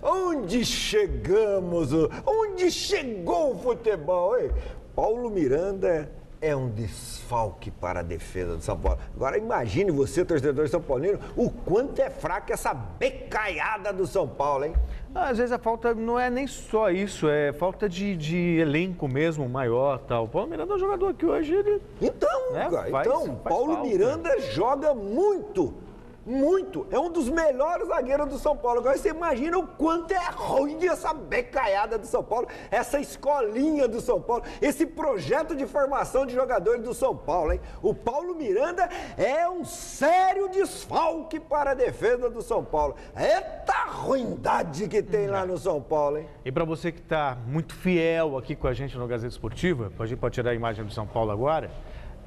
Speaker 4: Onde chegamos? Onde chegou o futebol, hein? Paulo Miranda é um desfalque para a defesa do São Paulo. Agora imagine você, torcedor São Paulino, o quanto é fraca essa becaiada do São Paulo, hein?
Speaker 3: Às vezes a falta não é nem só isso, é falta de elenco mesmo, maior, tal. O Paulo Miranda é um jogador que hoje ele...
Speaker 4: Então, Paulo Miranda joga muito. Muito. É um dos melhores zagueiros do São Paulo. Agora você imagina o quanto é ruim essa becaiada do São Paulo, essa escolinha do São Paulo, esse projeto de formação de jogadores do São Paulo, hein? O Paulo Miranda é um sério desfalque para a defesa do São Paulo. Eita ruindade que tem lá no São Paulo, hein?
Speaker 3: E para você que está muito fiel aqui com a gente no Gazeta Esportiva, a gente pode tirar a imagem do São Paulo agora,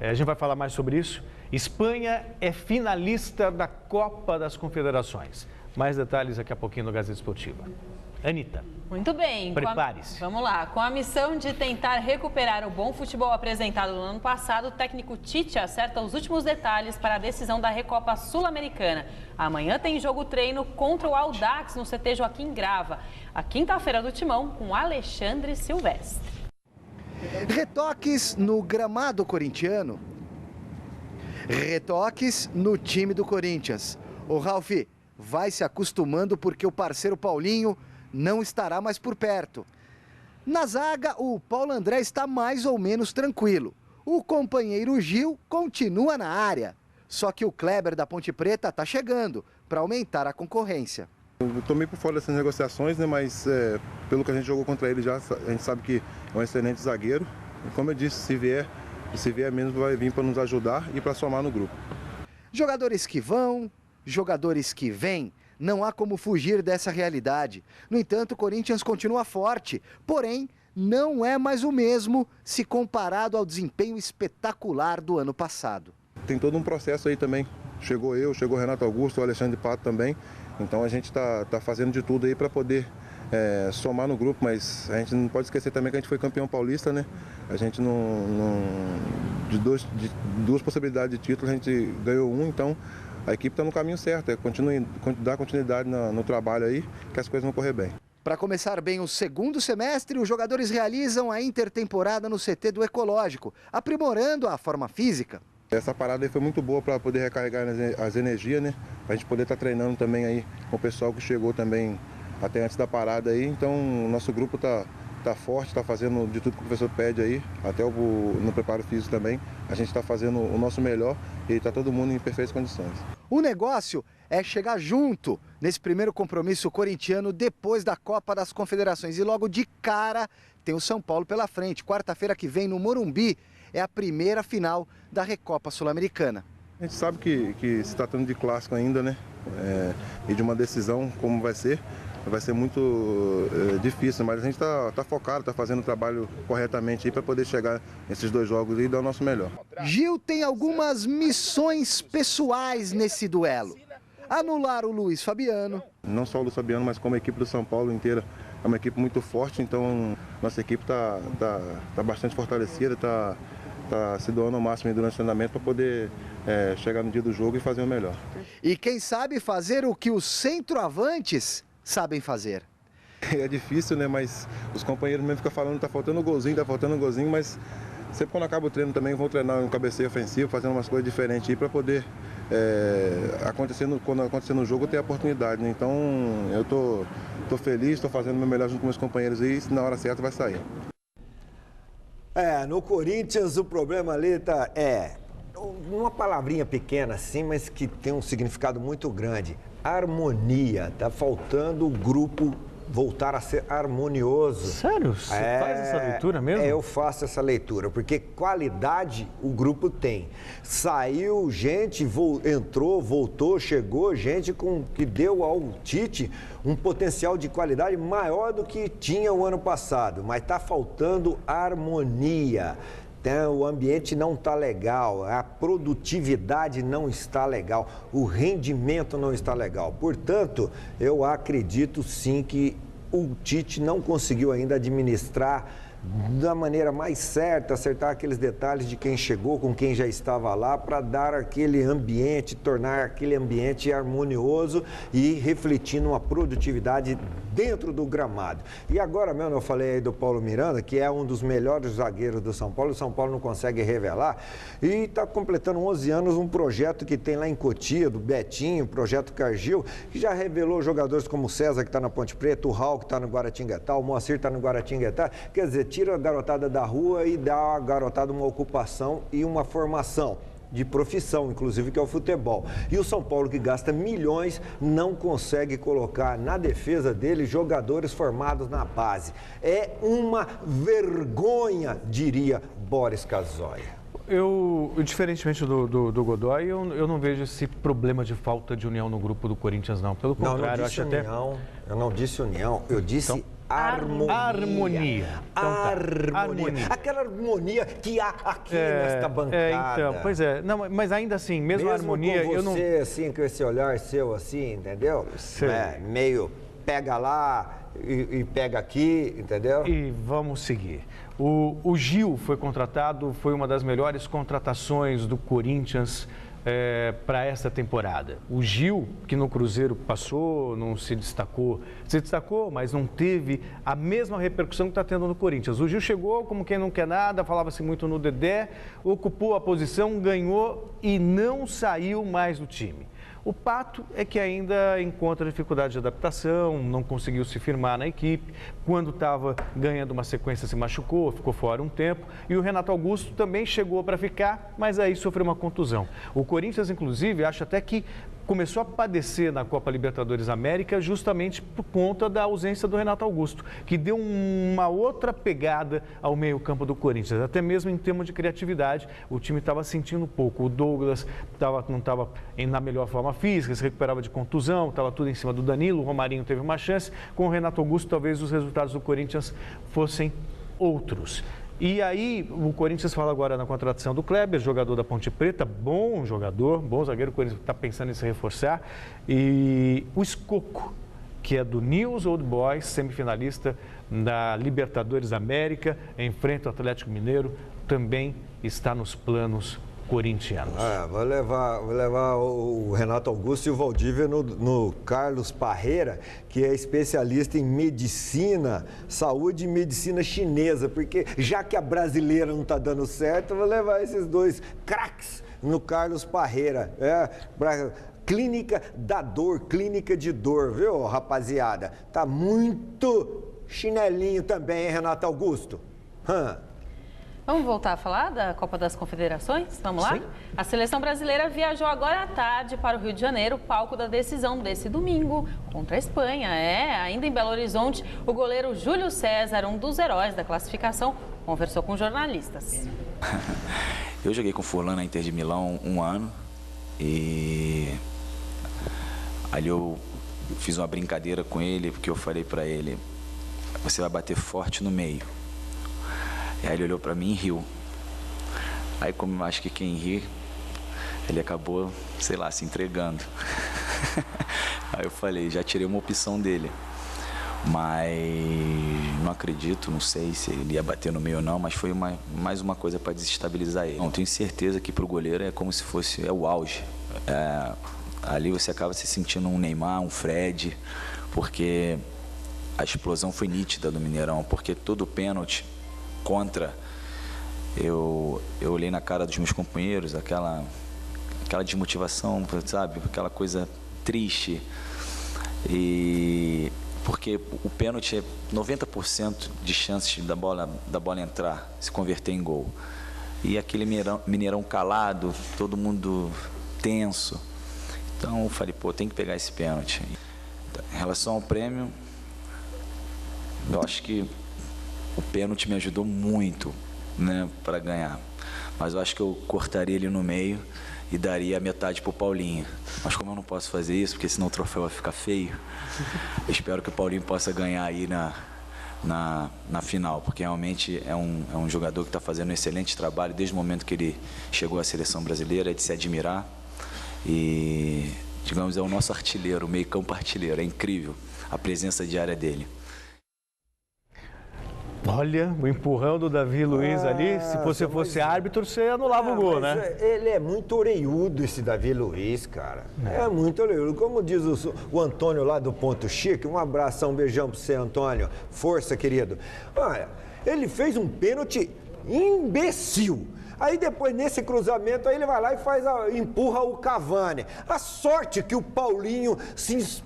Speaker 3: a gente vai falar mais sobre isso. Espanha é finalista da Copa das Confederações. Mais detalhes daqui a pouquinho no Gazeta Esportiva. Anitta.
Speaker 1: Muito bem.
Speaker 3: Prepare-se.
Speaker 1: Vamos lá. Com a missão de tentar recuperar o bom futebol apresentado no ano passado, o técnico Tite acerta os últimos detalhes para a decisão da Recopa Sul-Americana. Amanhã tem jogo treino contra o Audax no CT Joaquim Grava. A quinta-feira do Timão com Alexandre Silvestre.
Speaker 13: Retoques no gramado corintiano. Retoques no time do Corinthians. Ô Ralf, vai se acostumando porque o parceiro Paulinho não estará mais por perto. Na zaga, o Paulo André está mais ou menos tranquilo. O companheiro Gil continua na área. Só que o Kleber da Ponte Preta está chegando para aumentar a concorrência.
Speaker 8: Eu tô meio por fora dessas negociações, né? Mas pelo que a gente jogou contra ele já, a gente sabe que é um excelente zagueiro. E como eu disse, se vier mesmo, vai vir para nos ajudar e para somar no grupo.
Speaker 13: Jogadores que vão, jogadores que vêm, não há como fugir dessa realidade. No entanto, o Corinthians continua forte, porém, não é mais o mesmo se comparado ao desempenho espetacular do ano passado.
Speaker 8: Tem todo um processo aí também. Chegou o Renato Augusto, o Alexandre Pato também. Então a gente está fazendo de tudo aí para poder somar no grupo, mas a gente não pode esquecer também que a gente foi campeão paulista, né? A gente de duas possibilidades de título, a gente ganhou um, então a equipe está no caminho certo, dar continuidade no trabalho aí, que as coisas vão correr bem.
Speaker 13: Para começar bem o segundo semestre, os jogadores realizam a intertemporada no CT do Ecológico, aprimorando a forma física.
Speaker 8: Essa parada aí foi muito boa para poder recarregar as energias, né? Para a gente poder estar treinando também aí com o pessoal que chegou também até antes da parada aí. Então o nosso grupo tá forte, está fazendo de tudo que o professor pede aí, até no preparo físico também. A gente está fazendo o nosso melhor e está todo mundo em perfeitas condições.
Speaker 13: O negócio é chegar junto nesse primeiro compromisso corintiano depois da Copa das Confederações. E logo de cara tem o São Paulo pela frente. Quarta-feira que vem no Morumbi é a primeira final da Recopa Sul-Americana.
Speaker 8: A gente sabe que se tratando de clássico ainda, né? E de uma decisão como vai ser muito difícil, mas a gente está focado, está fazendo o trabalho corretamente aí para poder chegar nesses dois jogos e dar o nosso melhor.
Speaker 13: Gil tem algumas missões pessoais nesse duelo. Anular o Luiz Fabiano.
Speaker 8: Não só o Luiz Fabiano, mas como a equipe do São Paulo inteira. É uma equipe muito forte, então nossa equipe tá bastante fortalecida, está se doando ao máximo durante o treinamento para poder chegar no dia do jogo e fazer o melhor.
Speaker 13: E quem sabe fazer o que os centroavantes sabem fazer.
Speaker 8: É difícil, né? Mas os companheiros mesmo ficam falando, tá faltando um golzinho, mas sempre quando acaba o treino também vão treinar um cabeceio ofensivo, fazendo umas coisas diferentes aí para poder, quando acontecer no jogo, ter a oportunidade, né? Então eu tô feliz, estou fazendo o meu melhor junto com meus companheiros aí, e na hora certa vai sair.
Speaker 4: No Corinthians o problema ali uma palavrinha pequena assim, mas que tem um significado muito grande. Harmonia. Tá faltando o grupo voltar a ser harmonioso.
Speaker 3: Sério? Você faz essa leitura mesmo?
Speaker 4: Eu faço essa leitura, porque qualidade o grupo tem. Saiu gente, entrou, voltou, chegou gente que deu ao Tite um potencial de qualidade maior do que tinha o ano passado, mas tá faltando harmonia. O ambiente não está legal, a produtividade não está legal, o rendimento não está legal. Portanto, eu acredito sim que o Tite não conseguiu ainda administrar da maneira mais certa, acertar aqueles detalhes de quem chegou, com quem já estava lá, para dar aquele ambiente, tornar aquele ambiente harmonioso e refletindo uma produtividade dentro do gramado. E agora mesmo eu falei aí do Paulo Miranda, que é um dos melhores zagueiros do São Paulo, o São Paulo não consegue revelar, e está completando 11 anos um projeto que tem lá em Cotia, do Betinho, projeto Cargil, que já revelou jogadores como o César, que está na Ponte Preta, o Raul, que está no Guaratinguetá, o Moacir está no Guaratinguetá, quer dizer, tira a garotada da rua e dá a garotada uma ocupação e uma formação de profissão, inclusive, que é o futebol. E o São Paulo, que gasta milhões, não consegue colocar na defesa dele jogadores formados na base. É uma vergonha, diria Boris Casoy.
Speaker 3: Eu, diferentemente do Godoy, eu não vejo esse problema de falta de união no grupo do Corinthians, não. Pelo contrário, eu acho
Speaker 4: união, até... Eu não disse união, eu disse... Então...
Speaker 3: Harmonia.
Speaker 4: Então, harmonia. Aquela harmonia que há aqui nesta bancada.
Speaker 3: Então, pois é. Não, mas ainda assim, mesmo a harmonia...
Speaker 4: Com você,
Speaker 3: eu não...
Speaker 4: assim, com esse olhar seu, assim, entendeu? Meio pega lá e pega aqui, entendeu?
Speaker 3: E vamos seguir. O Gil foi contratado, foi uma das melhores contratações do Corinthians para esta temporada. O Gil, que no Cruzeiro passou, não se destacou, mas não teve a mesma repercussão que está tendo no Corinthians. O Gil chegou como quem não quer nada, falava-se muito no Dedé, ocupou a posição, ganhou e não saiu mais do time. O Pato é que ainda encontra dificuldade de adaptação, não conseguiu se firmar na equipe. Quando estava ganhando uma sequência, se machucou, ficou fora um tempo. E o Renato Augusto também chegou para ficar, mas aí sofreu uma contusão. O Corinthians, inclusive, acha até que começou a padecer na Copa Libertadores América justamente por conta da ausência do Renato Augusto, que deu uma outra pegada ao meio-campo do Corinthians, até mesmo em termos de criatividade. O time estava sentindo pouco. O Douglas não estava na melhor forma física, se recuperava de contusão, estava tudo em cima do Danilo, o Romarinho teve uma chance. Com o Renato Augusto, talvez os resultados do Corinthians fossem outros. E aí, o Corinthians fala agora na contratação do Kleber, jogador da Ponte Preta, bom jogador, bom zagueiro, o Corinthians está pensando em se reforçar. E o Escoco, que é do News Old Boys, semifinalista da Libertadores América, enfrenta o Atlético Mineiro, também está nos planos corintianos.
Speaker 4: Vou levar o Renato Augusto e o Valdívia no Carlos Parreira, que é especialista em medicina, saúde e medicina chinesa, porque já que a brasileira não está dando certo, eu vou levar esses dois craques no Carlos Parreira. Clínica da dor, clínica de dor, viu, rapaziada? Tá muito chinelinho também, hein, Renato Augusto?
Speaker 1: Vamos voltar a falar da Copa das Confederações? Vamos lá? Sim. A seleção brasileira viajou agora à tarde para o Rio de Janeiro, palco da decisão desse domingo contra a Espanha. Ainda em Belo Horizonte, o goleiro Júlio César, um dos heróis da classificação, conversou com jornalistas.
Speaker 15: Eu joguei com o Furlan na Inter de Milão 1 ano e ali eu fiz uma brincadeira com ele, porque eu falei para ele, você vai bater forte no meio. E aí ele olhou pra mim e riu. Aí, como eu acho que quem ri, ele acabou, sei lá, se entregando. Aí eu falei, já tirei uma opção dele. Mas não acredito, não sei se ele ia bater no meio ou não, mas foi mais uma coisa para desestabilizar ele. Não, tenho certeza que pro goleiro é como se fosse o auge. Ali você acaba se sentindo um Neymar, um Fred, porque a explosão foi nítida do Mineirão, porque todo pênalti contra, eu olhei na cara dos meus companheiros, aquela desmotivação, sabe, aquela coisa triste, e porque o pênalti é 90% de chances da bola entrar, se converter em gol, e aquele Mineirão calado, todo mundo tenso, então eu falei, tem que pegar esse pênalti. Em relação ao prêmio, eu acho que o pênalti me ajudou muito, né, para ganhar. Mas eu acho que eu cortaria ele no meio e daria a metade pro Paulinho. Mas como eu não posso fazer isso, porque senão o troféu vai ficar feio, eu espero que o Paulinho possa ganhar aí na final, porque realmente é um jogador que está fazendo um excelente trabalho desde o momento que ele chegou à seleção brasileira, é de se admirar. E, digamos, é o nosso artilheiro, o meio-campo artilheiro. É incrível a presença diária dele.
Speaker 3: Olha, o empurrão do Davi Luiz ali, se você fosse árbitro, você anulava o gol, né?
Speaker 4: Ele é muito orelhudo, esse Davi Luiz, cara. É muito orelhudo. Como diz o Antônio lá do Ponto Chique, um abração, um beijão pra você, Antônio. Força, querido. Olha, ele fez um pênalti imbecil. Aí depois, nesse cruzamento, aí ele vai lá e empurra o Cavani. A sorte que o Paulinho,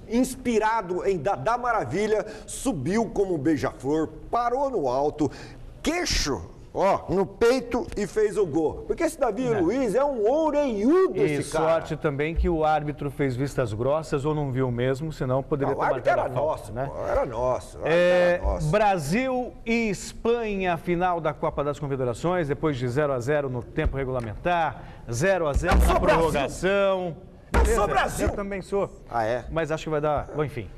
Speaker 4: inspirado em Dadá Maravilha, subiu como um beija-flor, parou no alto, queixo, no peito e fez o gol. Porque esse Davi Luiz é um orelhudo, esse cara.
Speaker 3: E sorte também que o árbitro fez vistas grossas ou não viu mesmo, senão poderia ter marcado a falta, né?
Speaker 4: Era nosso.
Speaker 3: Brasil e Espanha, final da Copa das Confederações, depois de 0-0 no tempo regulamentar, 0-0 na prorrogação.
Speaker 4: Eu sou Brasil!
Speaker 3: Eu também sou.
Speaker 4: É?
Speaker 3: Mas acho que vai dar... Bom, enfim.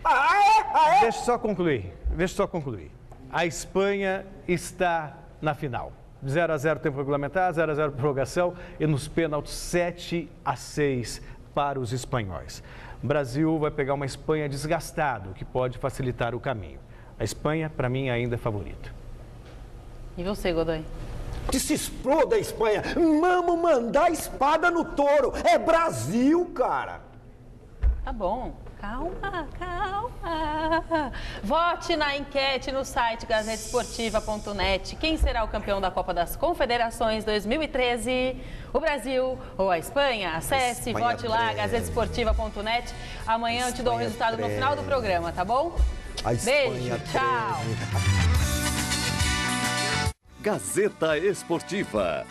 Speaker 3: Deixa eu só concluir. A Espanha está na final. 0-0 tempo regulamentar, 0-0 prorrogação e nos pênaltis 7-6 para os espanhóis. O Brasil vai pegar uma Espanha desgastada, o que pode facilitar o caminho. A Espanha, para mim, ainda é favorita.
Speaker 1: E você, Godoy?
Speaker 4: Que se exploda a Espanha. Vamos mandar espada no touro. É Brasil, cara.
Speaker 1: Tá bom. Calma. Vote na enquete no site gazetesportiva.net. Quem será o campeão da Copa das Confederações 2013? O Brasil ou a Espanha? Acesse, vote lá, gazetesportiva.net. Amanhã eu te dou o resultado no final do programa, tá bom? Beijo, tchau.
Speaker 16: Gazeta Esportiva.